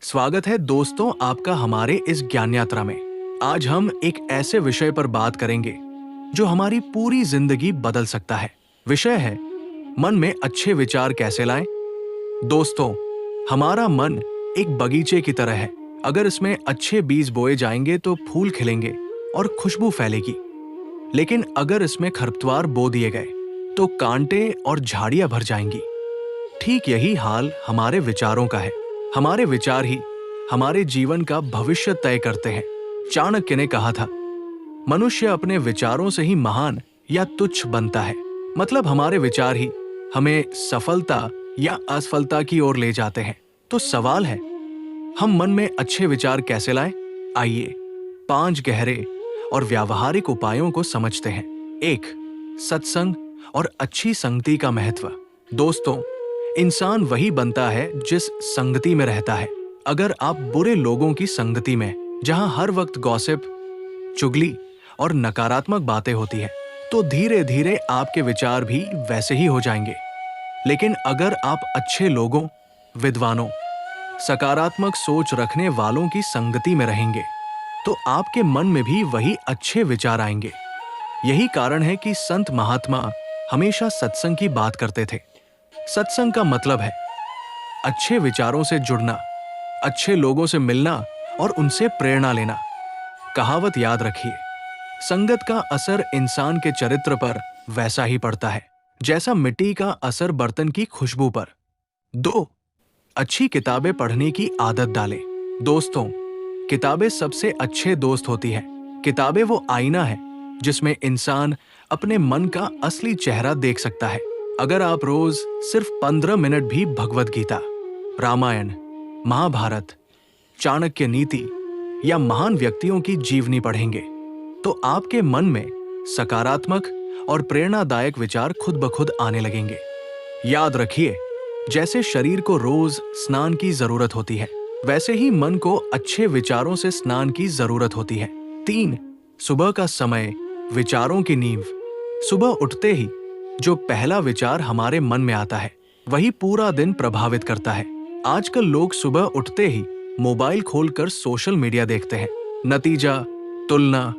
स्वागत है दोस्तों आपका हमारे इस ज्ञान यात्रा में। आज हम एक ऐसे विषय पर बात करेंगे जो हमारी पूरी जिंदगी बदल सकता है। विषय है मन में अच्छे विचार कैसे लाएं। दोस्तों, हमारा मन एक बगीचे की तरह है। अगर इसमें अच्छे बीज बोए जाएंगे तो फूल खिलेंगे और खुशबू फैलेगी। लेकिन अगर इसमें खरपतवार बो दिए गए तो कांटे और झाड़ियां भर जाएंगी। ठीक यही हाल हमारे विचारों का है। हमारे विचार ही हमारे जीवन का भविष्य तय करते हैं। चाणक्य ने कहा था, मनुष्य अपने विचारों से ही महान या तुच्छ बनता है। मतलब हमारे विचार ही हमें सफलता या असफलता की ओर ले जाते हैं। तो सवाल है, हम मन में अच्छे विचार कैसे लाएं? आइए 5 गहरे और व्यावहारिक उपायों को समझते हैं। 1. सत्संग और अच्छी संगति का महत्व। दोस्तों, इंसान वही बनता है जिस संगति में रहता है। अगर आप बुरे लोगों की संगति में, जहां हर वक्त गॉसिप, चुगली और नकारात्मक बातें होती है, तो धीरे धीरे आपके विचार भी वैसे ही हो जाएंगे। लेकिन अगर आप अच्छे लोगों, विद्वानों, सकारात्मक सोच रखने वालों की संगति में रहेंगे, तो आपके मन में भी वही अच्छे विचार आएंगे। यही कारण है कि संत महात्मा हमेशा सत्संग की बात करते थे। सत्संग का मतलब है अच्छे विचारों से जुड़ना, अच्छे लोगों से मिलना और उनसे प्रेरणा लेना। कहावत याद रखिए, संगत का असर इंसान के चरित्र पर वैसा ही पड़ता है जैसा मिट्टी का असर बर्तन की खुशबू पर। 2. अच्छी किताबें पढ़ने की आदत डालें। दोस्तों, किताबें सबसे अच्छे दोस्त होती है। किताबें वो आईना है जिसमें इंसान अपने मन का असली चेहरा देख सकता है। अगर आप रोज सिर्फ 15 मिनट भी भगवद गीता, रामायण, महाभारत, चाणक्य नीति या महान व्यक्तियों की जीवनी पढ़ेंगे, तो आपके मन में सकारात्मक और प्रेरणादायक विचार खुद ब खुद आने लगेंगे। याद रखिए, जैसे शरीर को रोज स्नान की जरूरत होती है, वैसे ही मन को अच्छे विचारों से स्नान की जरूरत होती है। 3. सुबह का समय विचारों की नींव। सुबह उठते ही जो पहला विचार हमारे मन में आता है, वही पूरा दिन प्रभावित करता है। आजकल लोग सुबह उठते ही मोबाइल खोलकर सोशल मीडिया देखते हैं। नतीजा तुलना,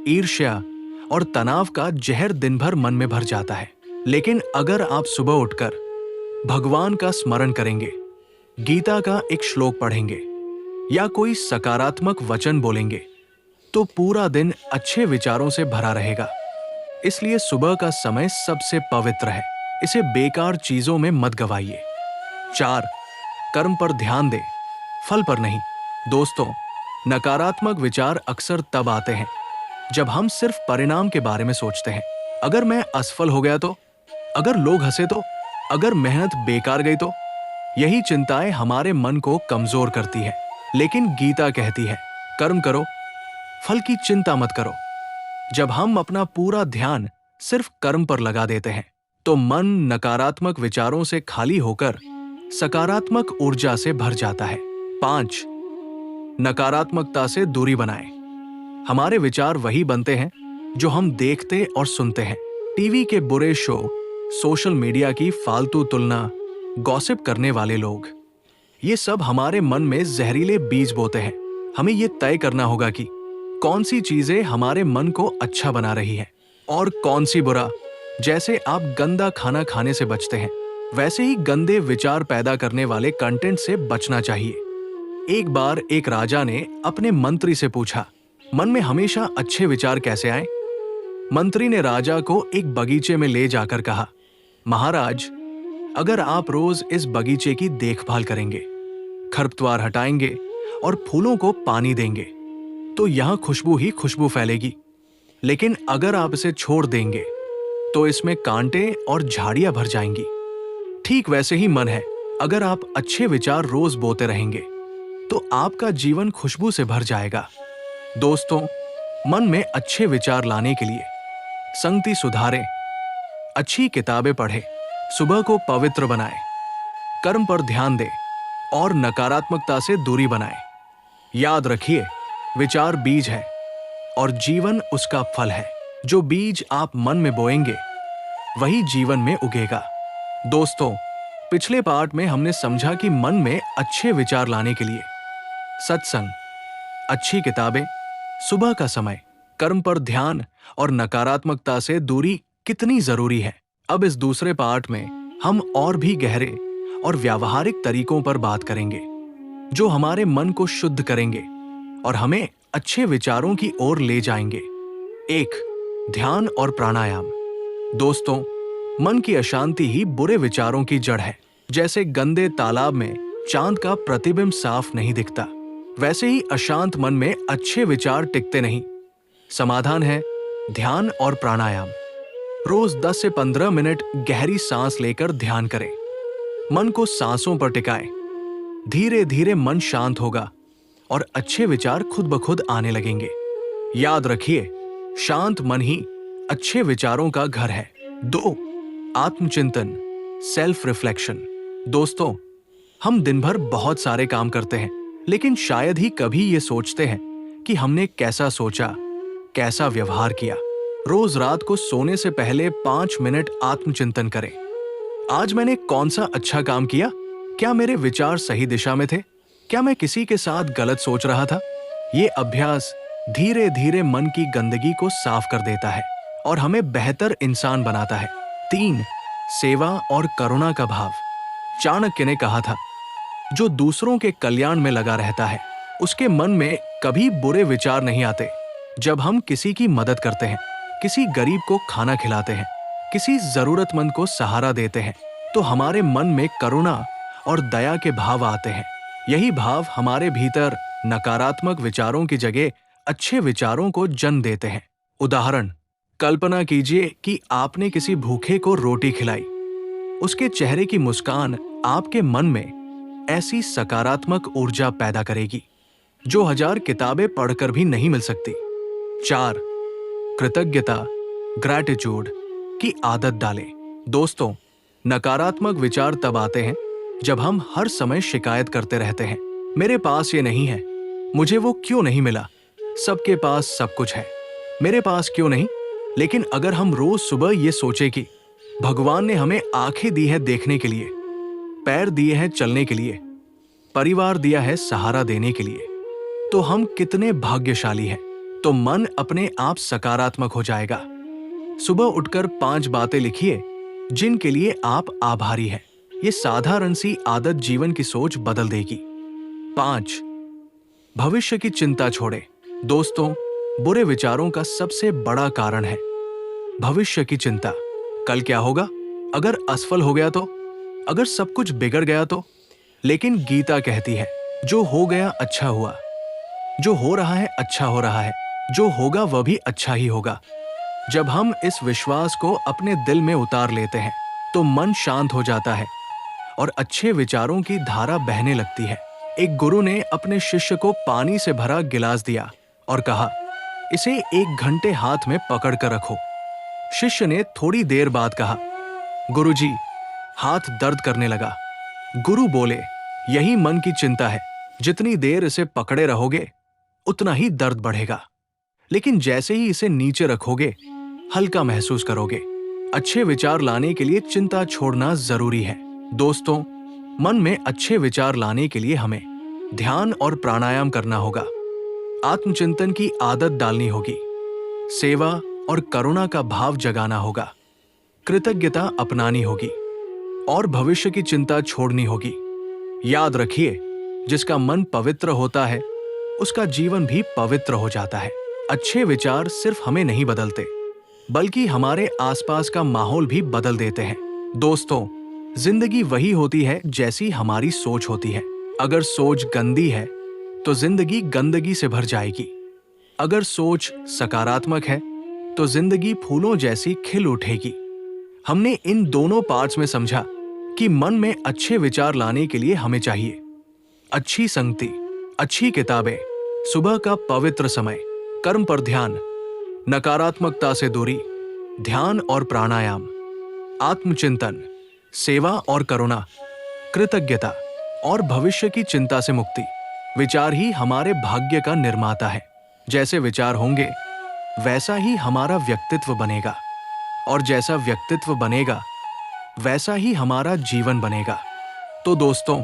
ईर्ष्या और तनाव का जहर दिन भर मन में भर जाता है। लेकिन अगर आप सुबह उठकर भगवान का स्मरण करेंगे, गीता का एक श्लोक पढ़ेंगे या कोई सकारात्मक वचन बोलेंगे, तो पूरा दिन अच्छे विचारों से भरा रहेगा। इसलिए सुबह का समय सबसे पवित्र है। इसे बेकार चीजों में मत गवाइए। 4. कर्म पर ध्यान दे, फल पर नहीं। दोस्तों, नकारात्मक विचार अक्सर तब आते हैं जब हम सिर्फ परिणाम के बारे में सोचते हैं। अगर मैं असफल हो गया तो, अगर लोग हंसे तो, अगर मेहनत बेकार गई तो। यही चिंताएं हमारे मन को कमजोर करती है। लेकिन गीता कहती है, कर्म करो, फल की चिंता मत करो। जब हम अपना पूरा ध्यान सिर्फ कर्म पर लगा देते हैं, तो मन नकारात्मक विचारों से खाली होकर सकारात्मक ऊर्जा से भर जाता है। 5. नकारात्मकता से दूरी बनाएं। हमारे विचार वही बनते हैं जो हम देखते और सुनते हैं। टीवी के बुरे शो, सोशल मीडिया की फालतू तुलना, गॉसिप करने वाले लोग, ये सब हमारे मन में जहरीले बीज बोते हैं। हमें ये तय करना होगा कि कौन सी चीजें हमारे मन को अच्छा बना रही है और कौन सी बुरा। जैसे आप गंदा खाना खाने से बचते हैं, वैसे ही गंदे विचार पैदा करने वाले कंटेंट से बचना चाहिए। एक बार एक राजा ने अपने मंत्री से पूछा, मन में हमेशा अच्छे विचार कैसे आए? मंत्री ने राजा को एक बगीचे में ले जाकर कहा, महाराज, अगर आप रोज इस बगीचे की देखभाल करेंगे, खरपतवार हटाएंगे और फूलों को पानी देंगे, तो यहां खुशबू ही खुशबू फैलेगी। लेकिन अगर आप इसे छोड़ देंगे तो इसमें कांटे और झाड़ियां भर जाएंगी। ठीक वैसे ही मन है, अगर आप अच्छे विचार रोज बोते रहेंगे तो आपका जीवन खुशबू से भर जाएगा। दोस्तों, मन में अच्छे विचार लाने के लिए संगति सुधारें, अच्छी किताबें पढ़ें, सुबह को पवित्र बनाएं, कर्म पर ध्यान दें और नकारात्मकता से दूरी बनाएं। याद रखिए, विचार बीज है और जीवन उसका फल है। जो बीज आप मन में बोएंगे, वही जीवन में उगेगा। दोस्तों, पिछले पार्ट में हमने समझा कि मन में अच्छे विचार लाने के लिए सत्संग, अच्छी किताबें, सुबह का समय, कर्म पर ध्यान और नकारात्मकता से दूरी कितनी जरूरी है। अब इस दूसरे पार्ट में हम और भी गहरे और व्यावहारिक तरीकों पर बात करेंगे जो हमारे मन को शुद्ध करेंगे और हमें अच्छे विचारों की ओर ले जाएंगे। 1. ध्यान और प्राणायाम। दोस्तों, मन की अशांति ही बुरे विचारों की जड़ है। जैसे गंदे तालाब में चांद का प्रतिबिंब साफ नहीं दिखता, वैसे ही अशांत मन में अच्छे विचार टिकते नहीं। समाधान है ध्यान और प्राणायाम। रोज 10 से 15 मिनट गहरी सांस लेकर ध्यान करें। मन को सांसों पर टिकाएं। धीरे धीरे मन शांत होगा और अच्छे विचार खुद ब खुद आने लगेंगे। याद रखिए, शांत मन ही अच्छे विचारों का घर है। 2. आत्मचिंतन, सेल्फ रिफ्लेक्शन। दोस्तों, हम दिन भर बहुत सारे काम करते हैं, लेकिन शायद ही कभी ये सोचते हैं कि हमने कैसा सोचा, कैसा व्यवहार किया। रोज रात को सोने से पहले 5 मिनट आत्मचिंतन करें। आज मैंने कौन सा अच्छा काम किया? क्या मेरे विचार सही दिशा में थे? क्या मैं किसी के साथ गलत सोच रहा था? ये अभ्यास धीरे धीरे मन की गंदगी को साफ कर देता है और हमें बेहतर इंसान बनाता है। 3. सेवा और करुणा का भाव। चाणक्य ने कहा था, जो दूसरों के कल्याण में लगा रहता है उसके मन में कभी बुरे विचार नहीं आते। जब हम किसी की मदद करते हैं, किसी गरीब को खाना खिलाते हैं, किसी जरूरतमंद को सहारा देते हैं, तो हमारे मन में करुणा और दया के भाव आते हैं। यही भाव हमारे भीतर नकारात्मक विचारों की जगह अच्छे विचारों को जन्म देते हैं। उदाहरण, कल्पना कीजिए कि आपने किसी भूखे को रोटी खिलाई। उसके चेहरे की मुस्कान आपके मन में ऐसी सकारात्मक ऊर्जा पैदा करेगी जो 1000 किताबें पढ़कर भी नहीं मिल सकती। 4. कृतज्ञता, ग्रैटिट्यूड की आदत डालें। दोस्तों, नकारात्मक विचार तब आते हैं जब हम हर समय शिकायत करते रहते हैं। मेरे पास ये नहीं है, मुझे वो क्यों नहीं मिला, सबके पास सब कुछ है, मेरे पास क्यों नहीं। लेकिन अगर हम रोज सुबह ये सोचे कि भगवान ने हमें आंखें दी है देखने के लिए, पैर दिए हैं चलने के लिए, परिवार दिया है सहारा देने के लिए, तो हम कितने भाग्यशाली हैं, तो मन अपने आप सकारात्मक हो जाएगा। सुबह उठकर 5 बातें लिखिए जिनके लिए आप आभारी हैं। ये साधारण सी आदत जीवन की सोच बदल देगी। 5. भविष्य की चिंता छोड़े। दोस्तों, बुरे विचारों का सबसे बड़ा कारण है भविष्य की चिंता। कल क्या होगा? अगर असफल हो गया तो? अगर सब कुछ बिगड़ गया तो? लेकिन गीता कहती है, जो हो गया अच्छा हुआ, जो हो रहा है अच्छा हो रहा है, जो होगा वह भी अच्छा ही होगा। जब हम इस विश्वास को अपने दिल में उतार लेते हैं तो मन शांत हो जाता है और अच्छे विचारों की धारा बहने लगती है। एक गुरु ने अपने शिष्य को पानी से भरा गिलास दिया और कहा, इसे 1 घंटे हाथ में पकड़ कर रखो। शिष्य ने थोड़ी देर बाद कहा, गुरुजी, हाथ दर्द करने लगा। गुरु बोले, यही मन की चिंता है, जितनी देर इसे पकड़े रहोगे उतना ही दर्द बढ़ेगा, लेकिन जैसे ही इसे नीचे रखोगे हल्का महसूस करोगे। अच्छे विचार लाने के लिए चिंता छोड़ना जरूरी है। दोस्तों, मन में अच्छे विचार लाने के लिए हमें ध्यान और प्राणायाम करना होगा, आत्मचिंतन की आदत डालनी होगी, सेवा और करुणा का भाव जगाना होगा, कृतज्ञता अपनानी होगी और भविष्य की चिंता छोड़नी होगी। याद रखिए, जिसका मन पवित्र होता है उसका जीवन भी पवित्र हो जाता है। अच्छे विचार सिर्फ हमें नहीं बदलते, बल्कि हमारे आसपास का माहौल भी बदल देते हैं। दोस्तों, जिंदगी वही होती है जैसी हमारी सोच होती है। अगर सोच गंदी है तो जिंदगी गंदगी से भर जाएगी। अगर सोच सकारात्मक है तो जिंदगी फूलों जैसी खिल उठेगी। हमने इन दोनों पार्ट्स में समझा कि मन में अच्छे विचार लाने के लिए हमें चाहिए अच्छी संगति, अच्छी किताबें, सुबह का पवित्र समय, कर्म पर ध्यान, नकारात्मकता से दूरी, ध्यान और प्राणायाम, आत्मचिंतन, सेवा और करुणा, कृतज्ञता और भविष्य की चिंता से मुक्ति। विचार ही हमारे भाग्य का निर्माता है। जैसे विचार होंगे वैसा ही हमारा व्यक्तित्व बनेगा और जैसा व्यक्तित्व बनेगा वैसा ही हमारा जीवन बनेगा। तो दोस्तों,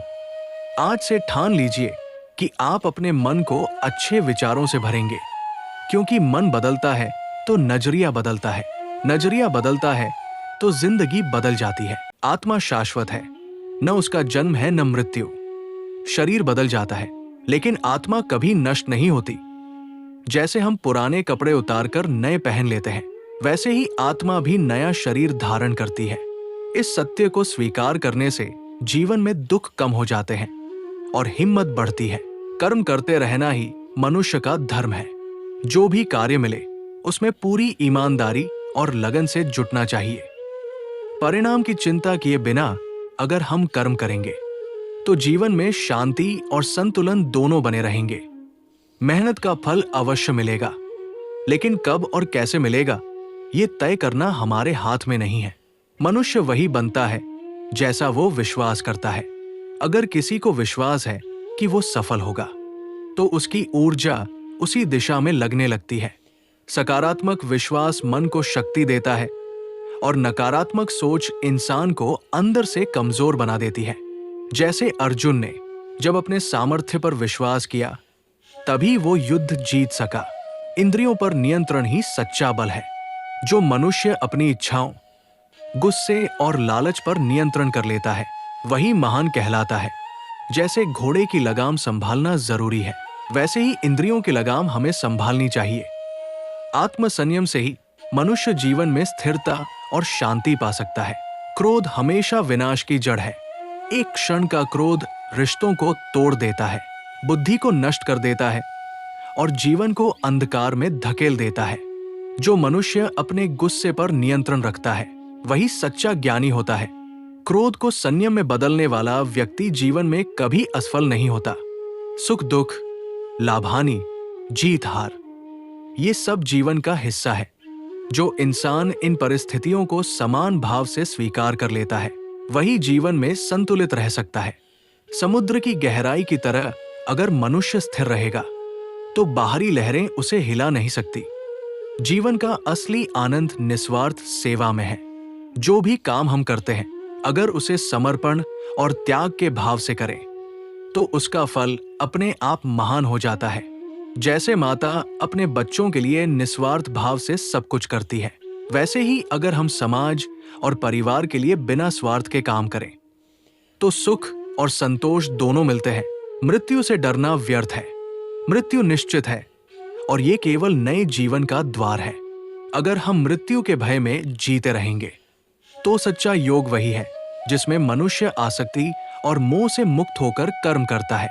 आज से ठान लीजिए कि आप अपने मन को अच्छे विचारों से भरेंगे, क्योंकि मन बदलता है तो नजरिया बदलता है, नजरिया बदलता है तो जिंदगी बदल जाती है। आत्मा शाश्वत है, न उसका जन्म है न मृत्यु। शरीर बदल जाता है, लेकिन आत्मा कभी नष्ट नहीं होती। जैसे हम पुराने कपड़े उतारकर नए पहन लेते हैं, वैसे ही आत्मा भी नया शरीर धारण करती है। इस सत्य को स्वीकार करने से जीवन में दुख कम हो जाते हैं और हिम्मत बढ़ती है। कर्म करते रहना ही मनुष्य का धर्म है। जो भी कार्य मिले उसमें पूरी ईमानदारी और लगन से जुटना चाहिए। परिणाम की चिंता किए बिना अगर हम कर्म करेंगे तो जीवन में शांति और संतुलन दोनों बने रहेंगे। मेहनत का फल अवश्य मिलेगा, लेकिन कब और कैसे मिलेगा ये तय करना हमारे हाथ में नहीं है। मनुष्य वही बनता है जैसा वो विश्वास करता है। अगर किसी को विश्वास है कि वो सफल होगा तो उसकी ऊर्जा उसी दिशा में लगने लगती है। सकारात्मक विश्वास मन को शक्ति देता है और नकारात्मक सोच इंसान को अंदर से कमजोर बना देती है। जैसे अर्जुन ने जब अपने सामर्थ्य पर विश्वास किया तभी वो युद्ध जीत सका। इंद्रियों पर नियंत्रण ही सच्चा बल है। जो मनुष्य अपनी इच्छाओं, गुस्से और लालच पर नियंत्रण कर लेता है वही महान कहलाता है। जैसे घोड़े की लगाम संभालना जरूरी है, वैसे ही इंद्रियों की लगाम हमें संभालनी चाहिए। आत्म संयम से ही मनुष्य जीवन में स्थिरता और शांति पा सकता है। क्रोध हमेशा विनाश की जड़ है। एक क्षण का क्रोध रिश्तों को तोड़ देता है, बुद्धि को नष्ट कर देता है और जीवन को अंधकार में धकेल देता है। जो मनुष्य अपने गुस्से पर नियंत्रण रखता है वही सच्चा ज्ञानी होता है। क्रोध को संयम में बदलने वाला व्यक्ति जीवन में कभी असफल नहीं होता। सुख दुख, लाभ हानि, जीत हार, ये सब जीवन का हिस्सा है। जो इंसान इन परिस्थितियों को समान भाव से स्वीकार कर लेता है वही जीवन में संतुलित रह सकता है। समुद्र की गहराई की तरह अगर मनुष्य स्थिर रहेगा तो बाहरी लहरें उसे हिला नहीं सकती। जीवन का असली आनंद निस्वार्थ सेवा में है। जो भी काम हम करते हैं अगर उसे समर्पण और त्याग के भाव से करें तो उसका फल अपने आप महान हो जाता है। जैसे माता अपने बच्चों के लिए निस्वार्थ भाव से सब कुछ करती है, वैसे ही अगर हम समाज और परिवार के लिए बिना स्वार्थ के काम करें तो सुख और संतोष दोनों मिलते हैं। मृत्यु से डरना व्यर्थ है। मृत्यु निश्चित है और ये केवल नए जीवन का द्वार है। अगर हम मृत्यु के भय में जीते रहेंगे तो सच्चा योग वही है जिसमें मनुष्य आसक्ति और मोह से मुक्त होकर कर्म करता है।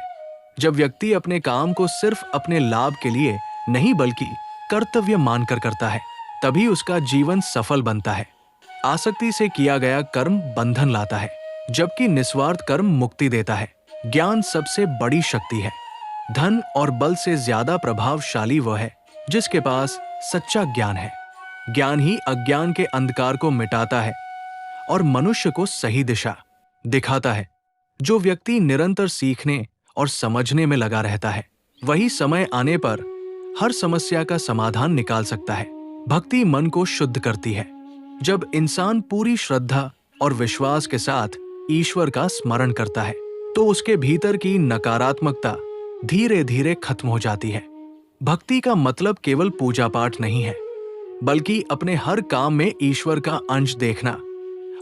जब व्यक्ति अपने काम को सिर्फ अपने लाभ के लिए नहीं बल्कि कर्तव्य मानकर करता है तभी उसका जीवन सफल बनता है। आसक्ति से किया गया कर्म बंधन लाता है, जबकि निस्वार्थ कर्म मुक्ति देता है। ज्ञान सबसे बड़ी शक्ति है। धन और बल से ज्यादा प्रभावशाली वह है जिसके पास सच्चा ज्ञान है। ज्ञान ही अज्ञान के अंधकार को मिटाता है और मनुष्य को सही दिशा दिखाता है। जो व्यक्ति निरंतर सीखने और समझने में लगा रहता है वही समय आने पर हर समस्या का समाधान निकाल सकता है। भक्ति मन को शुद्ध करती है। जब इंसान पूरी श्रद्धा और विश्वास के साथ ईश्वर का स्मरण करता है तो उसके भीतर की नकारात्मकता धीरे धीरे खत्म हो जाती है। भक्ति का मतलब केवल पूजा पाठ नहीं है, बल्कि अपने हर काम में ईश्वर का अंश देखना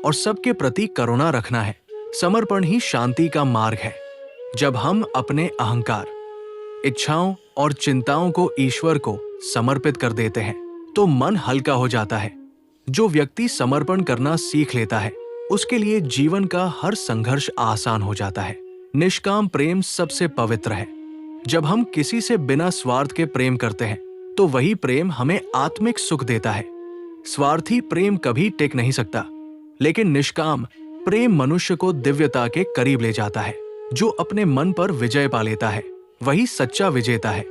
और सबके प्रति करुणा रखना है। समर्पण ही शांति का मार्ग है। जब हम अपने अहंकार, इच्छाओं और चिंताओं को ईश्वर को समर्पित कर देते हैं तो मन हल्का हो जाता है। जो व्यक्ति समर्पण करना सीख लेता है उसके लिए जीवन का हर संघर्ष आसान हो जाता है। निष्काम प्रेम सबसे पवित्र है। जब हम किसी से बिना स्वार्थ के प्रेम करते हैं तो वही प्रेम हमें आत्मिक सुख देता है। स्वार्थी प्रेम कभी टिक नहीं सकता, लेकिन निष्काम प्रेम मनुष्य को दिव्यता के करीब ले जाता है। जो अपने मन पर विजय पा लेता है वही सच्चा विजेता है।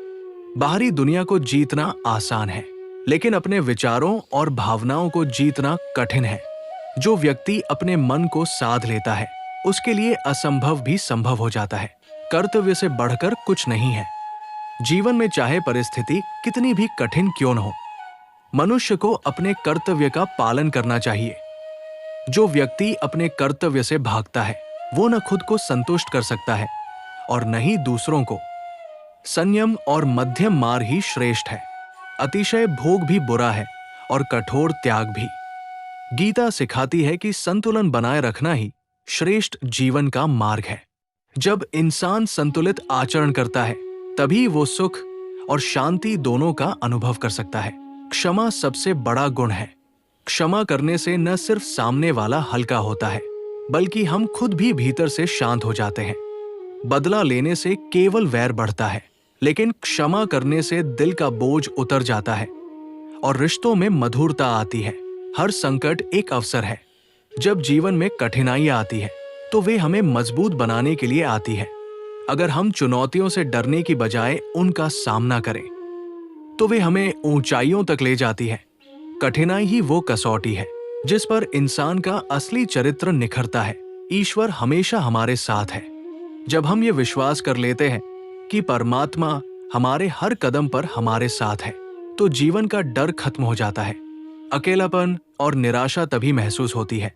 बाहरी दुनिया को जीतना आसान है, लेकिन अपने विचारों और भावनाओं को जीतना कठिन है। जो व्यक्ति अपने मन को साध लेता है उसके लिए असंभव भी संभव हो जाता है। कर्तव्य से बढ़कर कुछ नहीं है। जीवन में चाहे परिस्थिति कितनी भी कठिन क्यों न हो, मनुष्य को अपने कर्तव्य का पालन करना चाहिए। जो व्यक्ति अपने कर्तव्य से भागता है वो न खुद को संतुष्ट कर सकता है और न ही दूसरों को। संयम और मध्यम मार्ग ही श्रेष्ठ है। अतिशय भोग भी बुरा है और कठोर त्याग भी। गीता सिखाती है कि संतुलन बनाए रखना ही श्रेष्ठ जीवन का मार्ग है। जब इंसान संतुलित आचरण करता है तभी वो सुख और शांति दोनों का अनुभव कर सकता है। क्षमा सबसे बड़ा गुण है। क्षमा करने से न सिर्फ सामने वाला हल्का होता है बल्कि हम खुद भी भीतर से शांत हो जाते हैं। बदला लेने से केवल वैर बढ़ता है, लेकिन क्षमा करने से दिल का बोझ उतर जाता है और रिश्तों में मधुरता आती है। हर संकट एक अवसर है। जब जीवन में कठिनाइयां आती है तो वे हमें मजबूत बनाने के लिए आती है। अगर हम चुनौतियों से डरने की बजाय उनका सामना करें तो वे हमें ऊंचाइयों तक ले जाती है। कठिनाई ही वो कसौटी है जिस पर इंसान का असली चरित्र निखरता है। ईश्वर हमेशा हमारे साथ है। जब हम ये विश्वास कर लेते हैं कि परमात्मा हमारे हर कदम पर हमारे साथ है तो जीवन का डर खत्म हो जाता है। अकेलापन और निराशा तभी महसूस होती है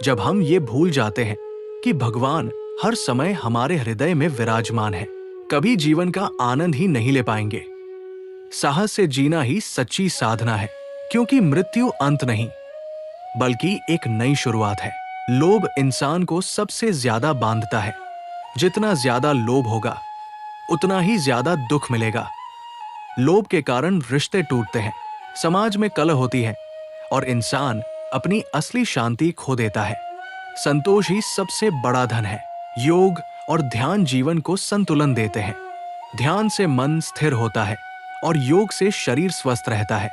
जब हम ये भूल जाते हैं कि भगवान हर समय हमारे हृदय में विराजमान है। कभी जीवन का आनंद ही नहीं ले पाएंगे। साहस से जीना ही सच्ची साधना है, क्योंकि मृत्यु अंत नहीं बल्कि एक नई शुरुआत है। लोभ इंसान को सबसे ज्यादा बांधता है। जितना ज्यादा लोभ होगा उतना ही ज्यादा दुख मिलेगा। लोभ के कारण रिश्ते टूटते हैं, समाज में कलह होती है और इंसान अपनी असली शांति खो देता है। संतोष ही सबसे बड़ा धन है। योग और ध्यान जीवन को संतुलन देते हैं। ध्यान से मन स्थिर होता है और योग से शरीर स्वस्थ रहता है।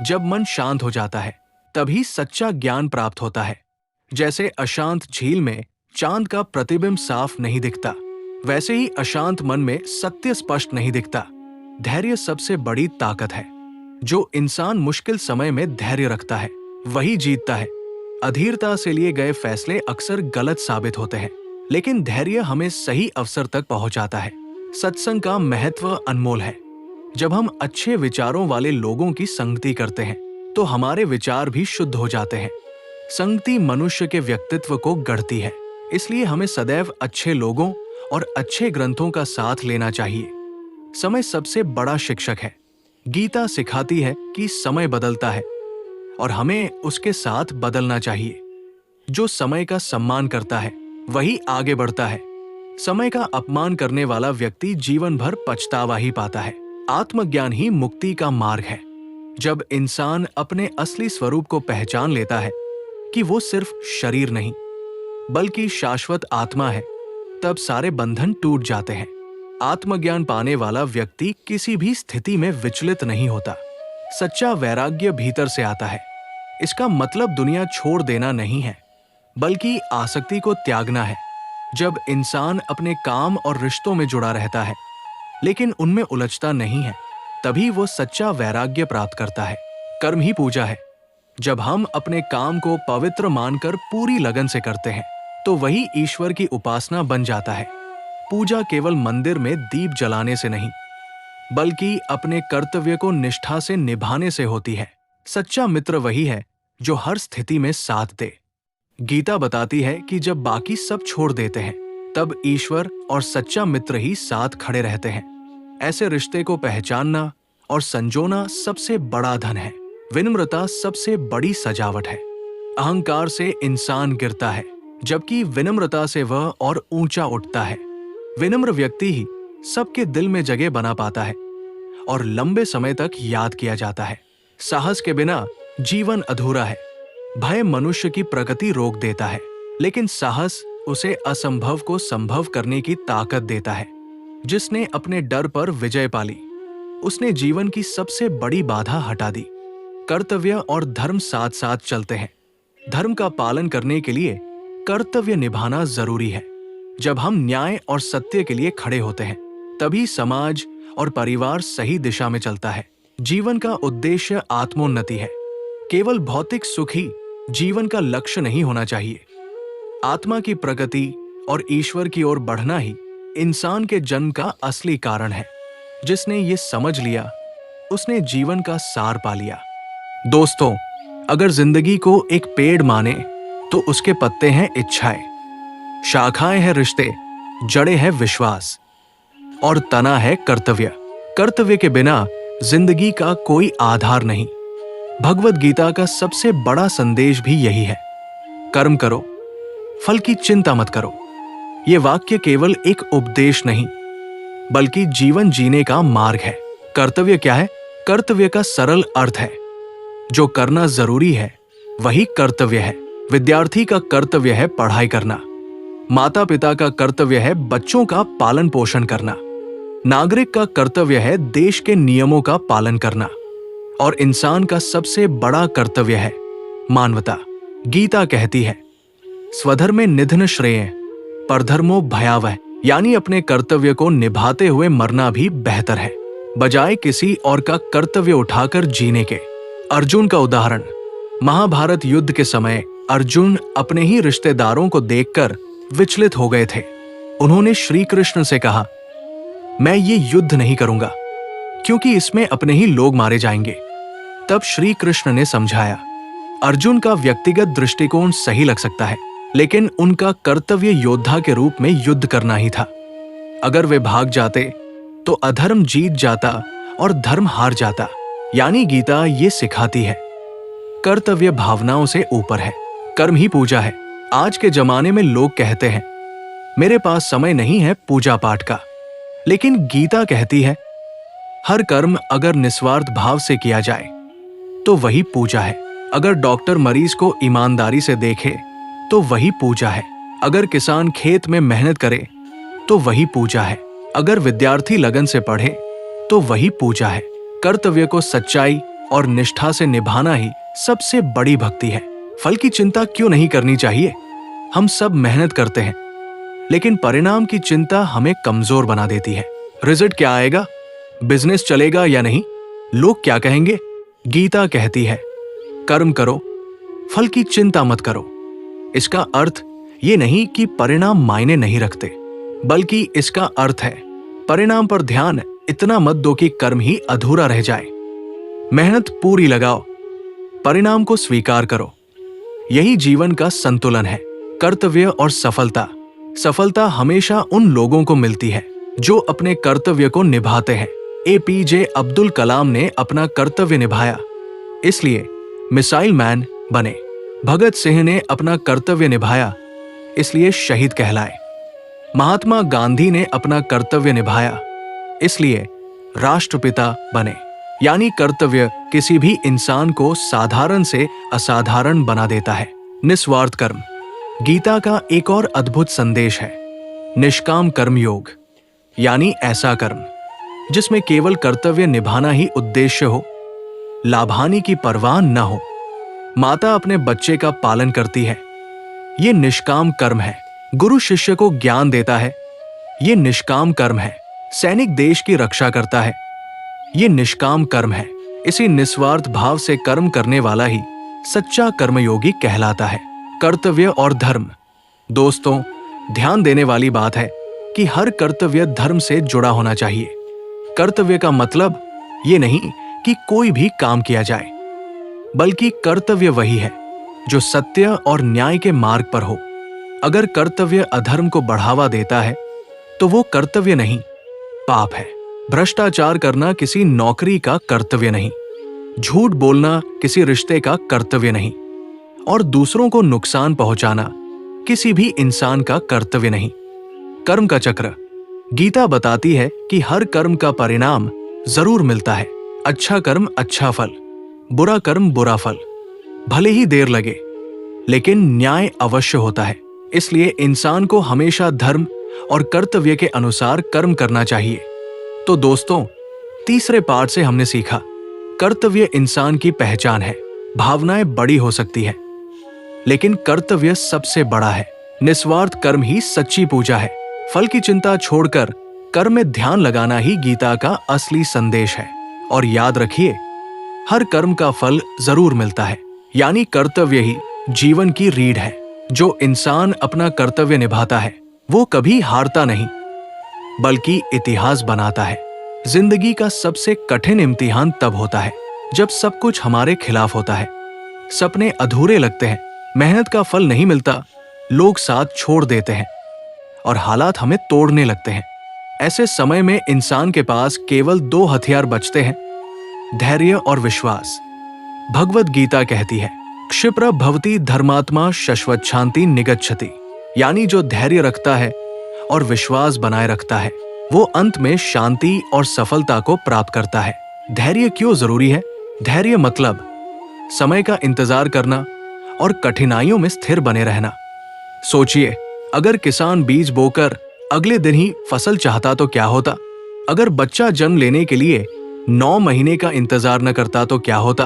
जब मन शांत हो जाता है तभी सच्चा ज्ञान प्राप्त होता है। जैसे अशांत झील में चांद का प्रतिबिंब साफ नहीं दिखता, वैसे ही अशांत मन में सत्य स्पष्ट नहीं दिखता। धैर्य सबसे बड़ी ताकत है। जो इंसान मुश्किल समय में धैर्य रखता है वही जीतता है। अधीरता से लिए गए फैसले अक्सर गलत साबित होते हैं, लेकिन धैर्य हमें सही अवसर तक पहुंचाता है। सत्संग का महत्व अनमोल है। जब हम अच्छे विचारों वाले लोगों की संगति करते हैं तो हमारे विचार भी शुद्ध हो जाते हैं। संगति मनुष्य के व्यक्तित्व को गढ़ती है, इसलिए हमें सदैव अच्छे लोगों और अच्छे ग्रंथों का साथ लेना चाहिए। समय सबसे बड़ा शिक्षक है। गीता सिखाती है कि समय बदलता है और हमें उसके साथ बदलना चाहिए। जो समय का सम्मान करता है वही आगे बढ़ता है। समय का अपमान करने वाला व्यक्ति जीवन भर पछतावा ही पाता है। आत्मज्ञान ही मुक्ति का मार्ग है। जब इंसान अपने असली स्वरूप को पहचान लेता है कि वो सिर्फ शरीर नहीं बल्कि शाश्वत आत्मा है, तब सारे बंधन टूट जाते हैं। आत्मज्ञान पाने वाला व्यक्ति किसी भी स्थिति में विचलित नहीं होता। सच्चा वैराग्य भीतर से आता है। इसका मतलब दुनिया छोड़ देना नहीं है बल्कि आसक्ति को त्यागना है। जब इंसान अपने काम और रिश्तों में जुड़ा रहता है लेकिन उनमें उलझता नहीं है, तभी वो सच्चा वैराग्य प्राप्त करता है। कर्म ही पूजा है। जब हम अपने काम को पवित्र मानकर पूरी लगन से करते हैं तो वही ईश्वर की उपासना बन जाता है। पूजा केवल मंदिर में दीप जलाने से नहीं बल्कि अपने कर्तव्य को निष्ठा से निभाने से होती है। सच्चा मित्र वही है जो हर स्थिति में साथ दे। गीता बताती है कि जब बाकी सब छोड़ देते हैं तब ईश्वर और सच्चा मित्र ही साथ खड़े रहते हैं। ऐसे रिश्ते को पहचानना और संजोना सबसे बड़ा धन है। विनम्रता सबसे बड़ी सजावट है। अहंकार से इंसान गिरता है जबकि विनम्रता से वह और ऊंचा उठता है। विनम्र व्यक्ति ही सबके दिल में जगह बना पाता है और लंबे समय तक याद किया जाता है। साहस के बिना जीवन अधूरा है। भय मनुष्य की प्रगति रोक देता है, लेकिन साहस उसे असंभव को संभव करने की ताकत देता है। जिसने अपने डर पर विजय पाली उसने जीवन की सबसे बड़ी बाधा हटा दी। कर्तव्य और धर्म साथ साथ चलते हैं। धर्म का पालन करने के लिए कर्तव्य निभाना जरूरी है। जब हम न्याय और सत्य के लिए खड़े होते हैं तभी समाज और परिवार सही दिशा में चलता है। जीवन का उद्देश्य आत्मोन्नति है। केवल भौतिक सुख ही जीवन का लक्ष्य नहीं होना चाहिए। आत्मा की प्रगति और ईश्वर की ओर बढ़ना ही इंसान के जन्म का असली कारण है। जिसने ये समझ लिया उसने जीवन का सार पा लिया। दोस्तों, अगर जिंदगी को एक पेड़ माने तो उसके पत्ते हैं इच्छाएं, शाखाएं हैं रिश्ते, जड़ें हैं विश्वास। और तना है कर्तव्य। कर्तव्य के बिना जिंदगी का कोई आधार नहीं। भगवद गीता का सबसे बड़ा संदेश भी यही है, कर्म करो, फल की चिंता मत करो। ये वाक्य केवल एक उपदेश नहीं, बल्कि जीवन जीने का मार्ग है। कर्तव्य क्या है? कर्तव्य का सरल अर्थ है, जो करना जरूरी है वही कर्तव्य है। विद्यार्थी का कर्तव्य है पढ़ाई करना, माता पिता का कर्तव्य है बच्चों का पालन पोषण करना, नागरिक का कर्तव्य है देश के नियमों का पालन करना, और इंसान का सबसे बड़ा कर्तव्य है मानवता। गीता कहती है, स्वधर्मे निधन श्रेय परधर्मो भयावह, यानी अपने कर्तव्य को निभाते हुए मरना भी बेहतर है, बजाय किसी और का कर्तव्य उठाकर जीने के। अर्जुन का उदाहरण, महाभारत युद्ध के समय अर्जुन अपने ही रिश्तेदारों को देखकर विचलित हो गए थे। उन्होंने श्री कृष्ण से कहा, मैं ये युद्ध नहीं करूंगा क्योंकि इसमें अपने ही लोग मारे जाएंगे। तब श्री कृष्ण ने समझाया, अर्जुन का व्यक्तिगत दृष्टिकोण सही लग सकता है, लेकिन उनका कर्तव्य योद्धा के रूप में युद्ध करना ही था। अगर वे भाग जाते तो अधर्म जीत जाता और धर्म हार जाता। यानी गीता ये सिखाती है, कर्तव्य भावनाओं से ऊपर है, कर्म ही पूजा है। आज के जमाने में लोग कहते हैं, मेरे पास समय नहीं है पूजा पाठ का, लेकिन गीता कहती है, हर कर्म अगर निस्वार्थ भाव से किया जाए तो वही पूजा है। अगर डॉक्टर मरीज को ईमानदारी से देखे तो वही पूजा है। अगर किसान खेत में मेहनत करे तो वही पूजा है। अगर विद्यार्थी लगन से पढ़े तो वही पूजा है। कर्तव्य को सच्चाई और निष्ठा से निभाना ही सबसे बड़ी भक्ति है। फल की चिंता क्यों नहीं करनी चाहिए? हम सब मेहनत करते हैं, लेकिन परिणाम की चिंता हमें कमजोर बना देती है। रिजल्ट क्या आएगा? बिजनेस चलेगा या नहीं? लोग क्या कहेंगे? गीता कहती है, कर्म करो, फल की चिंता मत करो। इसका अर्थ ये नहीं कि परिणाम मायने नहीं रखते, बल्कि इसका अर्थ है परिणाम पर ध्यान इतना मत दो कि कर्म ही अधूरा रह जाए। मेहनत पूरी लगाओ, परिणाम को स्वीकार करो। यही जीवन का संतुलन है। कर्तव्य और सफलता। सफलता हमेशा उन लोगों को मिलती है जो अपने कर्तव्य को निभाते हैं। एपीजे अब्दुल कलाम ने अपना कर्तव्य निभाया, इसलिए मिसाइल मैन बने। भगत सिंह ने अपना कर्तव्य निभाया, इसलिए शहीद कहलाए। महात्मा गांधी ने अपना कर्तव्य निभाया, इसलिए राष्ट्रपिता बने। यानी कर्तव्य किसी भी इंसान को साधारण से असाधारण बना देता है। निस्वार्थ कर्म। गीता का एक और अद्भुत संदेश है, निष्काम कर्म योग, यानी ऐसा कर्म जिसमें केवल कर्तव्य निभाना ही उद्देश्य हो, लाभानी की परवाह न हो। माता अपने बच्चे का पालन करती है, ये निष्काम कर्म है। गुरु शिष्य को ज्ञान देता है, ये निष्काम कर्म है। सैनिक देश की रक्षा करता है, ये निष्काम कर्म है। इसी निस्वार्थ भाव से कर्म करने वाला ही सच्चा कर्मयोगी कहलाता है। कर्तव्य और धर्म। दोस्तों, ध्यान देने वाली बात है कि हर कर्तव्य धर्म से जुड़ा होना चाहिए। कर्तव्य का मतलब ये नहीं कि कोई भी काम किया जाए, बल्कि कर्तव्य वही है जो सत्य और न्याय के मार्ग पर हो। अगर कर्तव्य अधर्म को बढ़ावा देता है तो वो कर्तव्य नहीं, पाप है। भ्रष्टाचार करना किसी नौकरी का कर्तव्य नहीं, झूठ बोलना किसी रिश्ते का कर्तव्य नहीं, और दूसरों को नुकसान पहुंचाना किसी भी इंसान का कर्तव्य नहीं। कर्म का चक्र। गीता बताती है कि हर कर्म का परिणाम जरूर मिलता है। अच्छा कर्म अच्छा फल, बुरा कर्म बुरा फल। भले ही देर लगे, लेकिन न्याय अवश्य होता है। इसलिए इंसान को हमेशा धर्म और कर्तव्य के अनुसार कर्म करना चाहिए। तो दोस्तों, तीसरे पार्ट से हमने सीखा, कर्तव्य इंसान की पहचान है। भावनाएं बड़ी हो सकती है, लेकिन कर्तव्य सबसे बड़ा है। निस्वार्थ कर्म ही सच्ची पूजा है। फल की चिंता छोड़कर कर्म में ध्यान लगाना ही गीता का असली संदेश है। और याद रखिए, हर कर्म का फल जरूर मिलता है। यानी कर्तव्य ही जीवन की रीढ़ है। जो इंसान अपना कर्तव्य निभाता है वो कभी हारता नहीं, बल्कि इतिहास बनाता है। जिंदगी का सबसे कठिन इम्तिहान तब होता है जब सब कुछ हमारे खिलाफ होता है। सपने अधूरे लगते हैं, मेहनत का फल नहीं मिलता, लोग साथ छोड़ देते हैं और हालात हमें तोड़ने लगते हैं। ऐसे समय में इंसान के पास केवल 2 हथियार बचते हैं, धैर्य और विश्वास। भगवद गीता कहती है, क्षिप्र भवति धर्मात्मा शश्वत शांति निगच्छति, यानी जो धैर्य रखता है और विश्वास बनाए रखता है वो अंत में शांति और सफलता को प्राप्त करता है। धैर्य क्यों जरूरी है? धैर्य मतलब समय का इंतजार करना और कठिनाइयों में स्थिर बने रहना। सोचिए, अगर किसान बीज बोकर अगले दिन ही फसल चाहता तो क्या होता? अगर बच्चा जन्म लेने के लिए 9 महीने का इंतजार न करता तो क्या होता?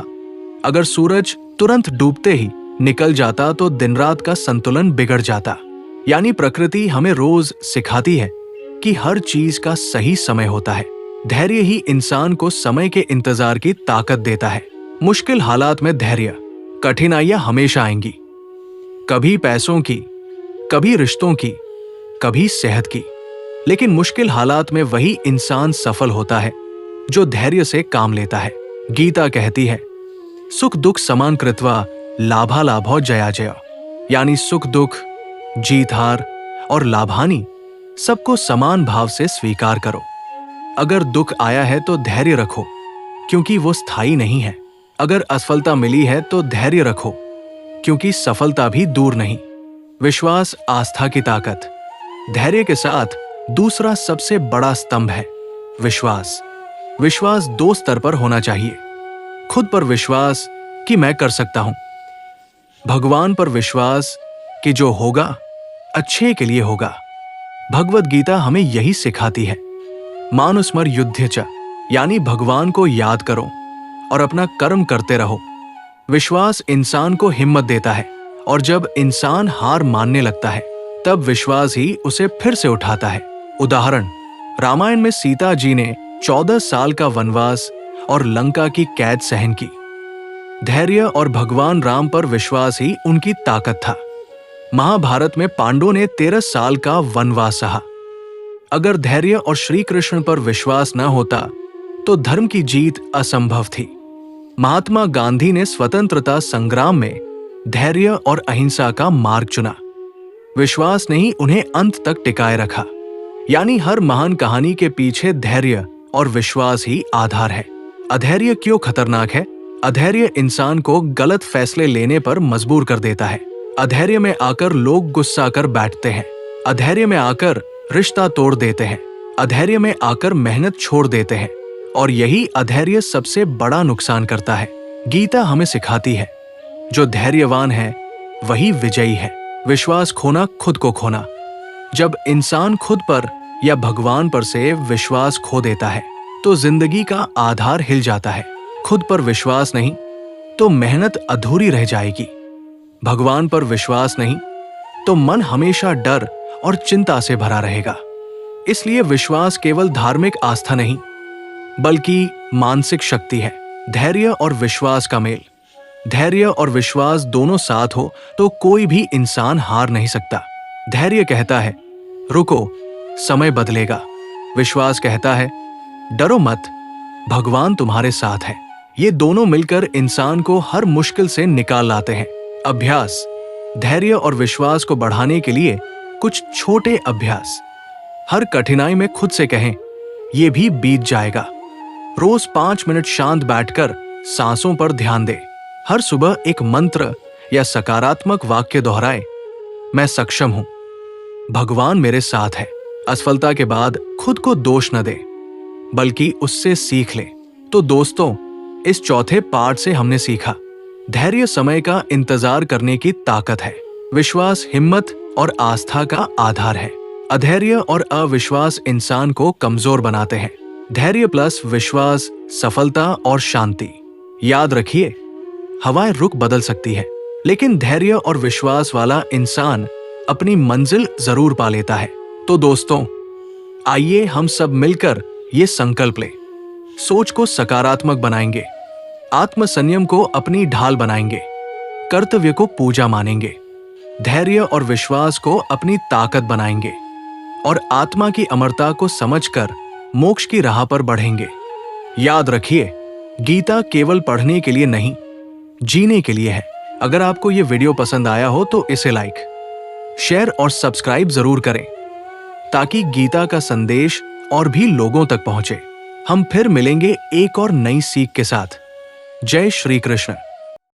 अगर सूरज तुरंत डूबते ही निकल जाता तो दिन रात का संतुलन बिगड़ जाता। यानी प्रकृति हमें रोज सिखाती है कि हर चीज का सही समय होता है। धैर्य ही इंसान को समय के इंतजार की ताकत देता है। मुश्किल हालात में धैर्य। कठिनाइयां हमेशा आएंगी, कभी पैसों की, कभी रिश्तों की, कभी सेहत की, लेकिन मुश्किल हालात में वही इंसान सफल होता है जो धैर्य से काम लेता है। गीता कहती है, सुख दुख समान कृत्वा लाभा लाभो जया जया, यानी सुख दुख, जीत हार और लाभानी सबको समान भाव से स्वीकार करो। अगर दुख आया है तो धैर्य रखो, क्योंकि वो स्थायी नहीं है। अगर असफलता मिली है तो धैर्य रखो, क्योंकि सफलता भी दूर नहीं। विश्वास आस्था की ताकत। धैर्य के साथ दूसरा सबसे बड़ा स्तंभ है विश्वास। विश्वास 2 स्तर पर होना चाहिए। खुद पर विश्वास कि मैं कर सकता हूं, भगवान पर विश्वास कि जो होगा अच्छे के लिए होगा। भगवद गीता हमें यही सिखाती है, मानुस्मर युध्य च, यानी भगवान को याद करो और अपना कर्म करते रहो। विश्वास इंसान को हिम्मत देता है, और जब इंसान हार मानने लगता है तब विश्वास ही उसे फिर से उठाता है। उदाहरण, रामायण में सीता जी ने 14 साल का वनवास और लंका की कैद सहन की। धैर्य और भगवान राम पर विश्वास ही उनकी ताकत था। महाभारत में पांडवों ने 13 साल का वनवास सहा। अगर धैर्य और श्री कृष्ण पर विश्वास न होता तो धर्म की जीत असंभव थी। महात्मा गांधी ने स्वतंत्रता संग्राम में धैर्य और अहिंसा का मार्ग चुना। विश्वास ने ही उन्हें अंत तक टिकाए रखा। यानी हर महान कहानी के पीछे धैर्य और विश्वास ही आधार है। अधैर्य क्यों खतरनाक है? अधैर्य इंसान को गलत फैसले लेने पर मजबूर कर देता है। अधैर्य में आकर लोग गुस्सा कर बैठते हैं। अधैर्य में आकर रिश्ता तोड़ देते हैं। अधैर्य में आकर मेहनत छोड़ देते हैं, और यही अधैर्य सबसे बड़ा नुकसान करता है। गीता हमें सिखाती है, जो धैर्यवान है वही विजयी है। विश्वास खोना खुद को खोना। जब इंसान खुद पर या भगवान पर से विश्वास खो देता है तो जिंदगी का आधार हिल जाता है। खुद पर विश्वास नहीं तो मेहनत अधूरी रह जाएगी। भगवान पर विश्वास नहीं तो मन हमेशा डर और चिंता से भरा रहेगा। इसलिए विश्वास केवल धार्मिक आस्था नहीं बल्कि मानसिक शक्ति है। धैर्य और विश्वास का मेल। धैर्य और विश्वास दोनों साथ हो तो कोई भी इंसान हार नहीं सकता। धैर्य कहता है रुको, समय बदलेगा। विश्वास कहता है डरो मत, भगवान तुम्हारे साथ है। ये दोनों मिलकर इंसान को हर मुश्किल से निकाल लाते हैं। अभ्यास। धैर्य और विश्वास को बढ़ाने के लिए कुछ छोटे अभ्यास। हर कठिनाई में खुद से कहें ये भी बीत जाएगा। रोज 5 मिनट शांत बैठकर सांसों पर ध्यान दें। हर सुबह एक मंत्र या सकारात्मक वाक्य दोहराए, मैं सक्षम हूं, भगवान मेरे साथ है। असफलता के बाद खुद को दोष न दे बल्कि उससे सीख ले। तो दोस्तों, इस चौथे पार्ट से हमने सीखा, धैर्य समय का इंतजार करने की ताकत है। विश्वास हिम्मत और आस्था का आधार है। अधैर्य और अविश्वास इंसान को कमजोर बनाते हैं। धैर्य प्लस विश्वास सफलता और शांति। याद रखिए, हवाएं रुख बदल सकती है लेकिन धैर्य और विश्वास वाला इंसान अपनी मंजिल जरूर पा लेता है। तो दोस्तों, आइए हम सब मिलकर ये संकल्प लें। सोच को सकारात्मक बनाएंगे, आत्मसंयम को अपनी ढाल बनाएंगे, कर्तव्य को पूजा मानेंगे, धैर्य और विश्वास को अपनी ताकत बनाएंगे और आत्मा की अमरता को समझकर मोक्ष की राह पर बढ़ेंगे। याद रखिए, गीता केवल पढ़ने के लिए नहीं, जीने के लिए है। अगर आपको ये वीडियो पसंद आया हो तो इसे लाइक, शेयर और सब्सक्राइब जरूर करें ताकि गीता का संदेश और भी लोगों तक पहुंचे। हम फिर मिलेंगे एक और नई सीख के साथ। जय श्री कृष्ण।